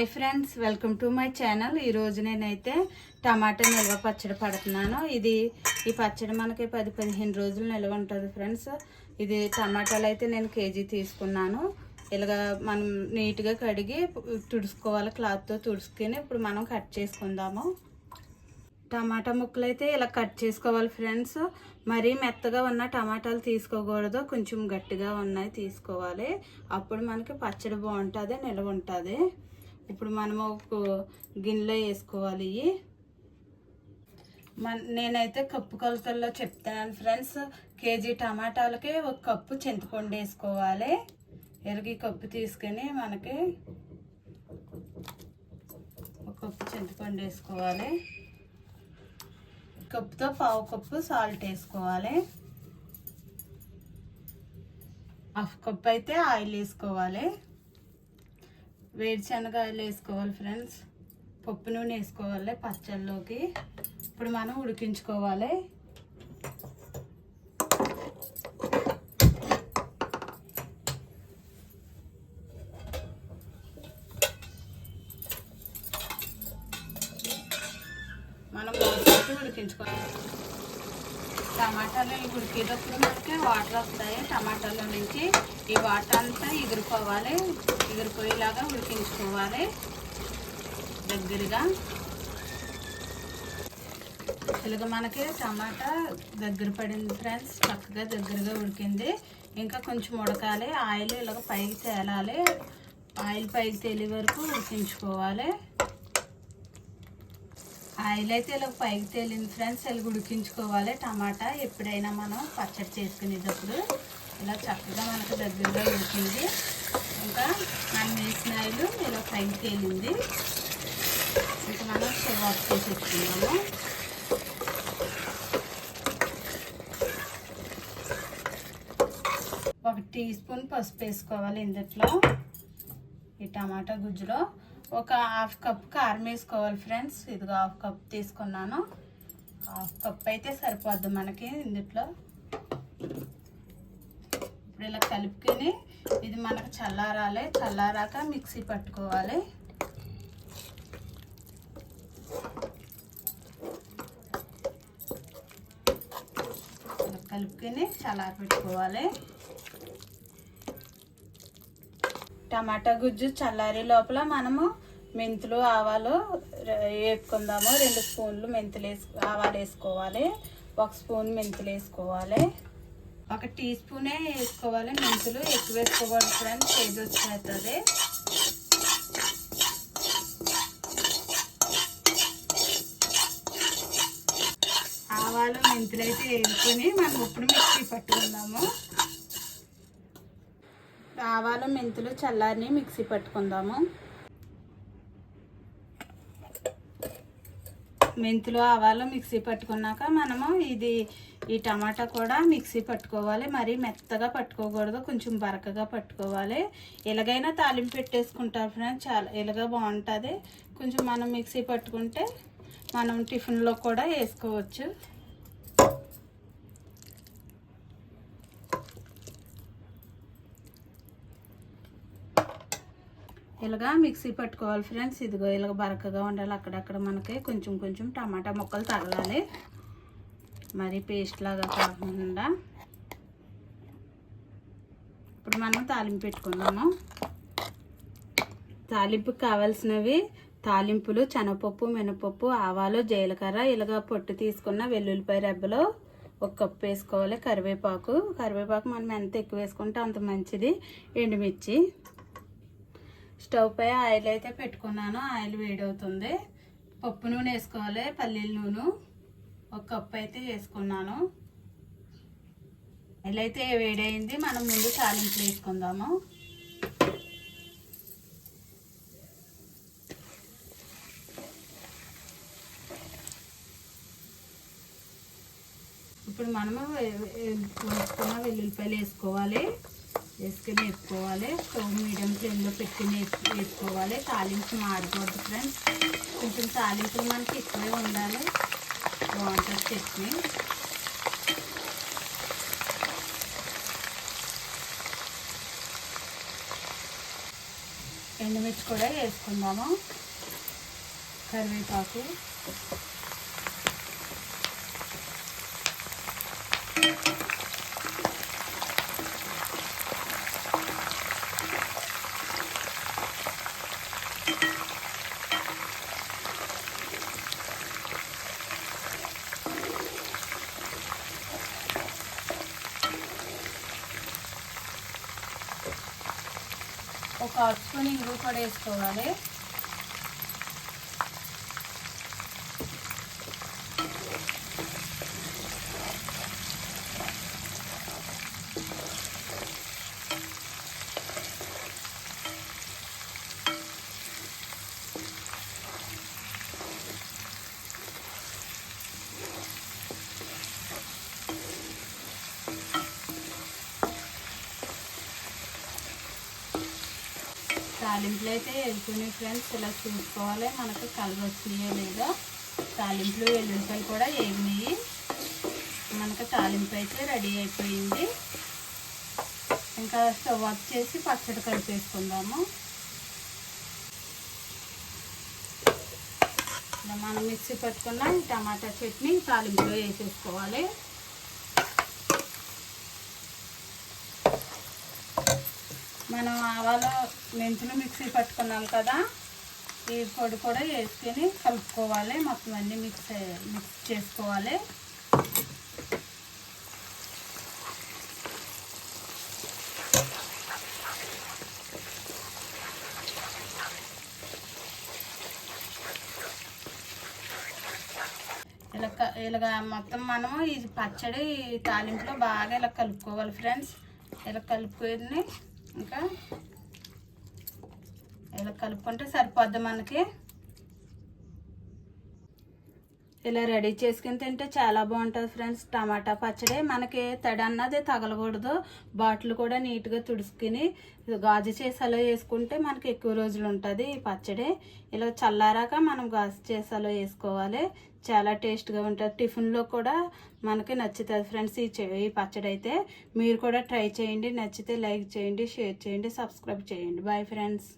Hi friends, welcome to my channel. ఈరోజు నేనైతే టమాటా నిల్వ పచ్చడి పడుతున్నాను. ఈ పచ్చడి మనకి 10-15 రోజులు నిల్వ ఉంటుంది ఫ్రెండ్స్. ఇది టమాటాలు అయితే నేను కేజీ తీసుకున్నాను. ఇలాగా మనం నీట్గా కడిగి తుడుచుకోవాలి, క్లాత్తో తుడుచుకొని ఇప్పుడు మనం కట్ చేసుకుందాము. టమాటా ముక్కలు అయితే ఇలా కట్ చేసుకోవాలి ఫ్రెండ్స్. మరీ మెత్తగా ఉన్న టమాటాలు తీసుకోకూడదు, కొంచెం గట్టిగా ఉన్నాయి తీసుకోవాలి. అప్పుడు మనకి పచ్చడి బాగుంటుంది, నిల్వ ఉంటుంది. ఇప్పుడు మనము ఒక గిన్నెలో వేసుకోవాలి. నేనైతే కప్పు కొలతల్లో చెప్తాను ఫ్రెండ్స్. కేజీ టమాటాలకి ఒక కప్పు చింతపండు వేసుకోవాలి. ఎరిగి కప్పు తీసుకొని మనకి ఒక కప్పు చింతపండు వేసుకోవాలి. కప్పుతో పావు కప్పు సాల్ట్ వేసుకోవాలి. హాఫ్ కప్ అయితే ఆయిల్ వేసుకోవాలి. వేరుశనగ ఆయిల్ వేసుకోవాలి ఫ్రెండ్స్. పప్పు నూనె వేసుకోవాలి పచ్చళ్ళలోకి. ఇప్పుడు మనం ఉడికించుకోవాలి. మనం ఉడికించుకోవాలి. టమాటాలు ఉడికేటప్పుడు మనకి వాటర్ వస్తాయి టమాటాలో నుంచి. ఈ వాటర్ అంతా ఎగిరిపోవాలి, ఎగిరిపోయేలాగా ఉడికించుకోవాలి దగ్గరగా. ఇలాగ మనకి టమాటా దగ్గర పడింది ఫ్రెండ్స్, చక్కగా దగ్గరగా ఉడికింది. ఇంకా కొంచెం ఉడకాలి. ఆయిల్ ఇలాగ పైకి తేలాలి. ఆయిల్ పైకి తేలే వరకు ఉడికించుకోవాలి. ఆయిల్ అయితే ఇలా పైకి తేలింది ఫ్రెండ్స్. ఇలా ఉడికించుకోవాలి. టమాటా ఎప్పుడైనా మనం పచ్చడి చేసుకునేటప్పుడు ఇలా చక్కగా మనకు దగ్గరగా ఉడికింది. ఇంకా మనం వేసిన ఆయిల్ ఇలా పైకి తేలింది. ఇంకా మనం స్టవ్ ఆఫ్ చేసేసుకున్నాము. ఒక టీ స్పూన్ పసుపు వేసుకోవాలి ఇందులో. ఈ టమాటా గుజ్జులో ఒక హాఫ్ కప్ కారం వేసుకోవాలి ఫ్రెండ్స్. ఇదిగో హాఫ్ కప్ తీసుకున్నాను. హాఫ్ కప్ అయితే సరిపోద్ది మనకి ఇందులో. ఇప్పుడు ఇలా కలుపుకొని ఇది మనకు చల్లారాలి. చల్లారాక మిక్సీ పట్టుకోవాలి. ఇలా కలుపుకొని చల్లారి పెట్టుకోవాలి. టమాటా గుజ్జు చల్లారి లోపల మనము మెంతులు ఆవాలు వేపుకుందాము. 2 స్పూన్లు మెంతులు ఆవాలు వేసుకోవాలి. 1 స్పూన్ మెంతులు వేసుకోవాలి. 1 టీ స్పూనే వేసుకోవాలి మెంతులు. ఎక్కువ వేసుకోవాలి ఫ్రెండ్స్, చేదు వచ్చేస్తుంది. ఆవాలు మెంతులు అయితే వేసుకొని మనం ఇప్పుడు మిక్సీ పట్టుకుందాము. ఆవాలు మెంతులు చల్లారిని మిక్సీ పట్టుకుందాము. మెంతులు ఆవాలు మిక్సీ పట్టుకున్నాక మనము ఈ టమాటా కూడా మిక్సీ పట్టుకోవాలి. మరీ మెత్తగా పట్టుకోకూడదు, కొంచెం బరకగా పట్టుకోవాలి. ఎలాగైనా తాలింపు పెట్టేసుకుంటారు ఫ్రెండ్స్, చాలా ఎలాగ బాగుంటుంది. కొంచెం మనం మిక్సీ పట్టుకుంటే మనం టిఫిన్లో కూడా వేసుకోవచ్చు. ఇలాగా మిక్సీ పట్టుకోవాలి ఫ్రెండ్స్. ఇదిగో ఇలాగ బరకగా ఉండాలి. అక్కడక్కడ మనకి కొంచెం కొంచెం టమాటా ముక్కలు తగలాలి, మరి పేస్ట్ లాగా కాకుండా. ఇప్పుడు మనం తాలింపు పెట్టుకుందాము. తాలింపుకి కావాల్సినవి తాలింపులు శనగపప్పు, మినపప్పు, ఆవాలు, జీలకర్ర, ఇలాగ పొట్టు తీసుకున్న వెల్లుల్లిపాయ రెబ్బలు 1 కప్పు వేసుకోవాలి. కరివేపాకు మనం ఎంత ఎక్కువ వేసుకుంటే అంత మంచిది. ఎండుమిర్చి. స్టవ్ పై ఆయిల్ అయితే పెట్టుకున్నాను. ఆయిల్ వేడవుతుంది. పప్పు నూనె వేసుకోవాలి. పల్లీల నూనె 1 కప్పు అయితే వేసుకున్నాను. ఆయిల్ అయితే వేడైంది. మనం ముందు తాలింపులు వేసుకుందాము. ఇప్పుడు మనము వేసుకున్న వెల్లుల్లిపాయలు వేసుకోవాలి. వేసుకుని వేసుకోవాలి. స్టవ్ మీడియం ఫ్లేమ్లో పెట్టుకుని వేసుకోవాలి. తాలింపు మాడకూడదు ఫ్రెండ్స్. కొంచెం తాలింపులు మనకి ఎక్కువే ఉండాలి, బాగుంటుంది చట్నీ. ఎండుమిర్చి పచ్చిమిర్చి కూడా వేసుకుందాము, కరివేపాకు, ఒక 1/2 స్పూన్ ఇంగువ కూడా వేసుకోవాలి. తాలింపులు అయితే వేసుకుని ఫ్రెండ్స్ ఇలా చూసుకోవాలి మనకు కలర్ వచ్చినాయో లేదో. తాలింపులు వెల్లుల్లిపాయలు కూడా వేగినాయి, మనకు తాలింపు అయితే రెడీ అయిపోయింది. ఇంకా స్టవ్ ఆఫ్ చేసి పచ్చడి కలిపేసుకుందాము. ఇలా మనం మిక్సీ పెట్టుకున్న టమాటా చట్నీ తాలింపులో వేసేసుకోవాలి. మనం ఆవాలు మెంతులు మిక్సీ పట్టుకున్నాం కదా, ఈ పొడి కూడా వేసుకొని కలుపుకోవాలి. మొత్తం అన్నీ మిక్స్ చేసుకోవాలి. ఇలాగా మొత్తం మనము ఈ పచ్చడి తాలింపులో బాగా ఇలా కలుపుకోవాలి ఫ్రెండ్స్. ఇలా కలుపుకొని ఇంకా ఇలా కలుపుకుంటే సరిపోద్ది మనకి. ఇలా రెడీ చేసుకుని తింటే చాలా బాగుంటుంది ఫ్రెండ్స్. టమాటా పచ్చడి మనకి తడి అన్నది తగలకూడదు. బాటిల్ కూడా నీట్గా తుడుచుకుని గాజు చేసాలో వేసుకుంటే మనకి ఎక్కువ రోజులు ఉంటుంది ఈ పచ్చడి. ఇలా చల్లారాక మనం గాజు చేసాలో వేసుకోవాలి, చాలా టేస్ట్గా ఉంటుంది. టిఫిన్లో కూడా మనకి నచ్చుతుంది ఫ్రెండ్స్ ఈ పచ్చడి అయితే. మీరు కూడా ట్రై చేయండి, నచ్చితే లైక్ చేయండి, షేర్ చేయండి, సబ్స్క్రైబ్ చేయండి. Bye friends.